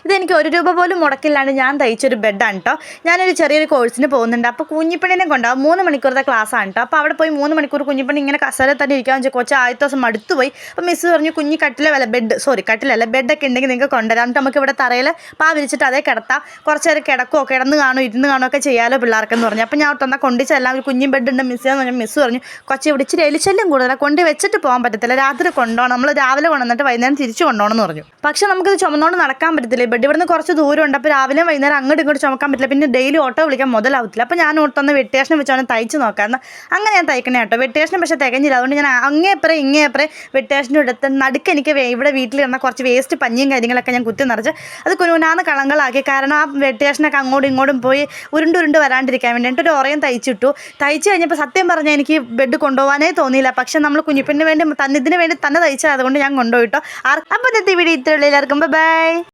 ഇതെനിക്ക് 1 രൂപ പോലും മുടക്കില്ലാണ്ട് ഞാൻ തയ്ച്ചൊരു ബെഡാണ് കേട്ടോ. ഞാനൊരു ചെറിയൊരു കോഴ്സിന് പോകുന്നുണ്ട്. അപ്പോൾ കുഞ്ഞിപ്പണ്ണിനെ കൊണ്ടാവും 3 മണിക്കൂറത്തെ ക്ലാസ്സാണ് കേട്ടോ. അപ്പോൾ അവിടെ പോയി 3 മണിക്കൂർ കുഞ്ഞിപ്പണ്ണി ഇങ്ങനെ കസേര തന്നെ ഇരിക്കാമെന്ന് വെച്ചാൽ കൊച്ചു ആദ്യത്തെ ദിവസം മടുത്തു പോയി. അപ്പോൾ മിസ്സ് പറഞ്ഞു കുഞ്ഞി കട്ടിലല്ല ബെഡൊക്കെ ഉണ്ടെങ്കിൽ നിങ്ങൾക്ക് കൊണ്ടുവരാം, എന്നിട്ട് നമുക്ക് ഇവിടെ തറയിൽ വിരിച്ചിട്ട് അതേ കിടത്താം, കുറച്ച് നേരം കിടന്ന് കാണുമോ ഇരുന്ന് കാണുമോ ഒക്കെ ചെയ്യാമല്ലോ പിള്ളേർക്കെന്ന് പറഞ്ഞു. അപ്പോൾ ഞാൻ തന്നാൽ കൊണ്ടിച്ചെല്ലാം ഒരു കുഞ്ഞും ബെഡുണ്ട് മിസ്സ് എന്ന് പറഞ്ഞാൽ മിസ്സ് പറഞ്ഞു കൊച്ചി ഇവിടെ ഇച്ചിരി എലിശല്യം കൂടുതലാണ്, കൊണ്ട് വെച്ചിട്ട് പോകാൻ പറ്റത്തില്ല, രാത്രി കൊണ്ടുപോകണം, നമ്മൾ രാവിലെ കൊണ്ടുവന്നിട്ട് വൈകുന്നേരം തിരിച്ചു കൊണ്ടുപോകണം എന്ന് പറഞ്ഞു. പക്ഷേ നമുക്കിത് ചുമന്നുകൊണ്ട് നടക്കാൻ പറ്റത്തില്ല, ബെഡ് ഇവിടുന്ന് കുറച്ച് ദൂരമുണ്ട്. അപ്പോൾ രാവിലെ വൈകുന്നേരം അങ്ങോട്ട് ഇങ്ങോട്ട് ചുമക്കാൻ പറ്റില്ല, പിന്നെ ഡെയിലി ഓട്ടോ വിളിക്കാൻ മുതലാവത്തില്ല. അപ്പോൾ ഞാൻ ഓർത്തന്ന് വെട്ടേഷനെ വെച്ചാൽ തയ്ച്ച് നോക്കാമെന്ന്. അങ്ങനെ ഞാൻ തയ്ക്കണേ കേട്ടോ. വെട്ടേഷനെ പക്ഷേ തികഞ്ഞില്ല, അതുകൊണ്ട് ഞാൻ അങ്ങേപ്പറേ ഇങ്ങേപ്പറേ വെട്ടേഷൻ്റെ എടുത്ത് നടുക്ക് എനിക്ക് ഇവിടെ വീട്ടിലിരുന്ന കുറച്ച് വേസ്റ്റ് പഞ്ഞിയും കാര്യങ്ങളൊക്കെ ഞാൻ കുത്തി നിറച്ച് അത് കുനുകുനാന്ന് കളങ്ങളാക്കി. കാരണം ആ വെട്ടേഷനൊക്കെ അങ്ങോട്ടും ഇങ്ങോട്ടും പോയി ഉരുണ്ട് വരാണ്ടിരിക്കാൻ വേണ്ടിയിട്ട് ഒരു ഉറയും തയ്ച്ചിട്ടു. തയ്ച്ച് കഴിഞ്ഞപ്പോൾ സത്യം പറഞ്ഞാൽ എനിക്ക് ബെഡ് കൊണ്ടുപോകാനേ തോന്നിയില്ല. പക്ഷെ നമ്മൾ കുഞ്ഞിപ്പിന് വേണ്ടി ഇതിന് വേണ്ടി തന്നെ തയ്ച്ചത്, അതുകൊണ്ട് ഞാൻ കൊണ്ടുപോയിട്ടോ. അപ്പോൾ ഇന്നത്തെ വീഡിയോ ഇത്രയുള്ളൂ. എല്ലാവർക്കും ബൈ.